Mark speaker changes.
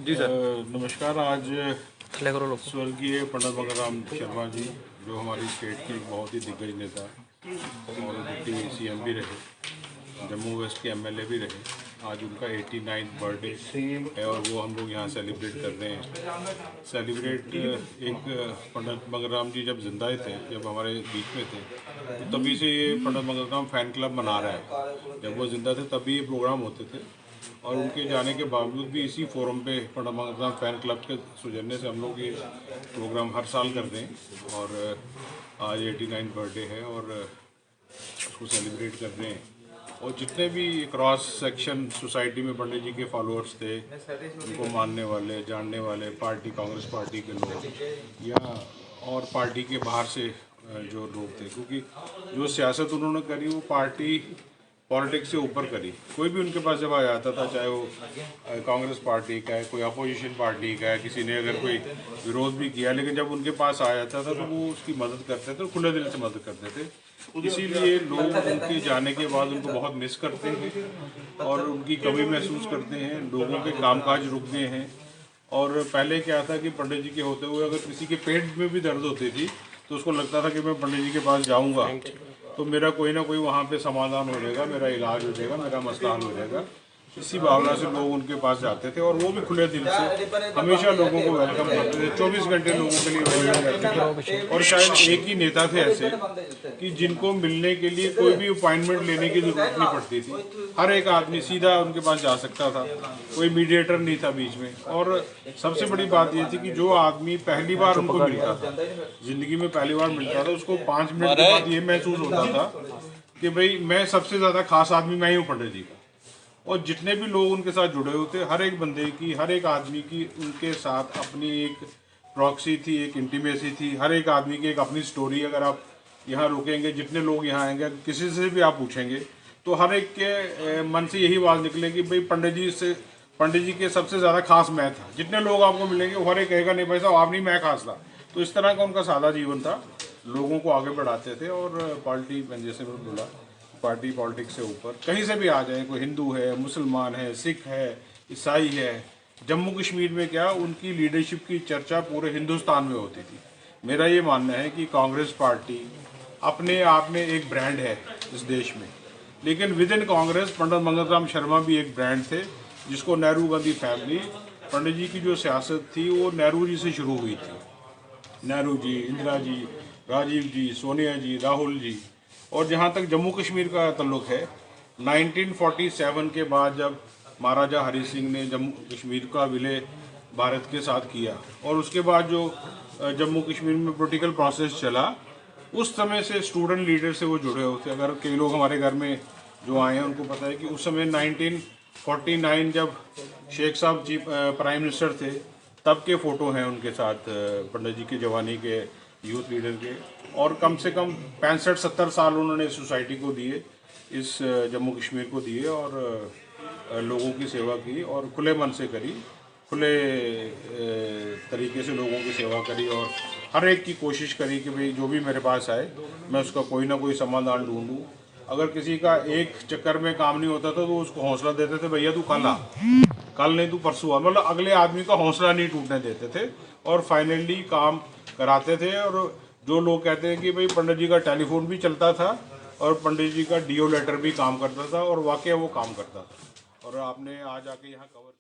Speaker 1: जी sir.
Speaker 2: नमस्कार। आज स्वर्गीय पंडित मंगलराम शर्मा जी, जो हमारी स्टेट के एक बहुत ही दिग्गज नेता और डिप्टी सीएम भी रहे, जम्मू वेस्ट के एमएलए भी रहे, आज उनका 89th बर्थडे है और वो हम लोग यहाँ सेलिब्रेट कर रहे हैं। सेलिब्रेट एक पंडित मंगलराम जी जब जिंदा थे, जब हमारे बीच में थे, तो तभी से ये पंडित मंगलराम फैन क्लब मना रहा है। जब वो जिंदा थे तभी ये प्रोग्राम होते थे और उनके जाने के बावजूद भी इसी फोरम पे पंडित मंगलराम फैन क्लब के सौजन्य से हम लोग ये प्रोग्राम हर साल करते हैं और आज 89 बर्थडे है और उसको सेलिब्रेट कर रहे हैं। और जितने भी क्रॉस सेक्शन सोसाइटी में पंडित जी के फॉलोअर्स थे, उनको मानने वाले, जानने वाले, पार्टी कांग्रेस पार्टी के लोग या और पार्टी के बाहर से जो लोग थे, क्योंकि जो सियासत उन्होंने करी वो पार्टी पॉलिटिक्स से ऊपर करी। कोई भी उनके पास जब आ जाता था, चाहे वो कांग्रेस पार्टी का है, कोई अपोजिशन पार्टी का है, किसी ने अगर कोई विरोध भी किया, लेकिन जब उनके पास आ जाता था तो वो उसकी मदद करते थे, खुले दिल से मदद करते थे। इसीलिए लोग उनके जाने के बाद उनको बहुत मिस करते हैं और उनकी कमी महसूस करते हैं। लोगों के कामकाज रुक गए हैं। और पहले क्या था कि पंडित जी के होते हुए अगर किसी के पेट में भी दर्द होती थी तो उसको लगता था कि मैं पंडित जी के पास जाऊंगा तो मेरा कोई ना कोई वहाँ पे समाधान हो जाएगा, मेरा इलाज हो जाएगा, मेरा मसला हल हो जाएगा। इसी भावना से लोग उनके पास जाते थे और वो भी खुले दिल से हमेशा लोगों को वेलकम करते थे। 24 घंटे लोगों के लिए वेलकम करते थे। और शायद एक ही नेता थे ऐसे कि जिनको मिलने के लिए कोई भी अपॉइंटमेंट लेने की जरूरत नहीं पड़ती थी। हर एक आदमी सीधा उनके पास जा सकता था, कोई मीडिएटर नहीं था बीच में। और सबसे बड़ी बात ये थी कि जो आदमी पहली बार उनको मिलता था, जिंदगी में पहली बार मिलता था, उसको 5 मिनट के बाद ये महसूस होता था कि भाई मैं सबसे ज़्यादा खास आदमी मैं ही हूँ पंडित जी का। और जितने भी लोग उनके साथ जुड़े होते, हर एक बंदे की, हर एक आदमी की उनके साथ अपनी एक प्रॉक्सी थी, एक इंटीमेसी थी। हर एक आदमी की एक अपनी स्टोरी। अगर आप यहाँ रुकेंगे, जितने लोग यहाँ आएंगे, किसी से भी आप पूछेंगे तो हर एक के मन से यही बात निकलेगी, भाई पंडित जी के सबसे ज़्यादा खास मैं था। जितने लोग आपको मिलेंगे वो हर एक कहेगा नहीं भाई साहब आप नहीं, मैं खास था। तो इस तरह का उनका सादा जीवन था। लोगों को आगे बढ़ाते थे और पार्टी, जैसे मैं बोला, पार्टी पॉलिटिक्स से ऊपर कहीं से भी आ जाए, कोई हिंदू है, मुसलमान है, सिख है, ईसाई है। जम्मू कश्मीर में क्या, उनकी लीडरशिप की चर्चा पूरे हिंदुस्तान में होती थी। मेरा ये मानना है कि कांग्रेस पार्टी अपने आप में एक ब्रांड है इस देश में, लेकिन विद इन कांग्रेस पंडित मंगलराम शर्मा भी एक ब्रांड थे, जिसको नेहरू गांधी फैमिली, पंडित जी की जो सियासत थी वो नेहरू जी से शुरू हुई थी। नेहरू जी, इंदिरा जी, राजीव जी, सोनिया जी, राहुल जी। और जहाँ तक जम्मू कश्मीर का ताल्लुक है, 1947 के बाद जब महाराजा हरि सिंह ने जम्मू कश्मीर का विलय भारत के साथ किया और उसके बाद जो जम्मू कश्मीर में पॉलिटिकल प्रोसेस चला, उस समय से स्टूडेंट लीडर से वो जुड़े होते। अगर कई लोग हमारे घर में जो आए हैं उनको पता है कि उस समय 1949 जब शेख साहब जी प्राइम मिनिस्टर थे, तब के फ़ोटो हैं उनके साथ, पंडित जी के जवानी के, यूथ लीडर के। और कम से कम 65-70 साल उन्होंने सोसाइटी को दिए, इस जम्मू कश्मीर को दिए और लोगों की सेवा की और खुले मन से करी, खुले तरीके से लोगों की सेवा करी और हर एक की कोशिश करी कि भाई जो भी मेरे पास आए मैं उसका कोई ना कोई समाधान ढूंढूं। अगर किसी का एक चक्कर में काम नहीं होता था तो उसको हौसला देते थे, भैया तू कल आ, कल नहीं तू परसों आ। मतलब अगले आदमी का हौसला नहीं टूटने देते थे और फाइनली काम कराते थे। और जो लोग कहते हैं कि भाई पंडित जी का टेलीफोन भी चलता था और पंडित जी का डीओ लेटर भी काम करता था, और वाकई वो काम करता था। और आपने आज आके यहाँ कवर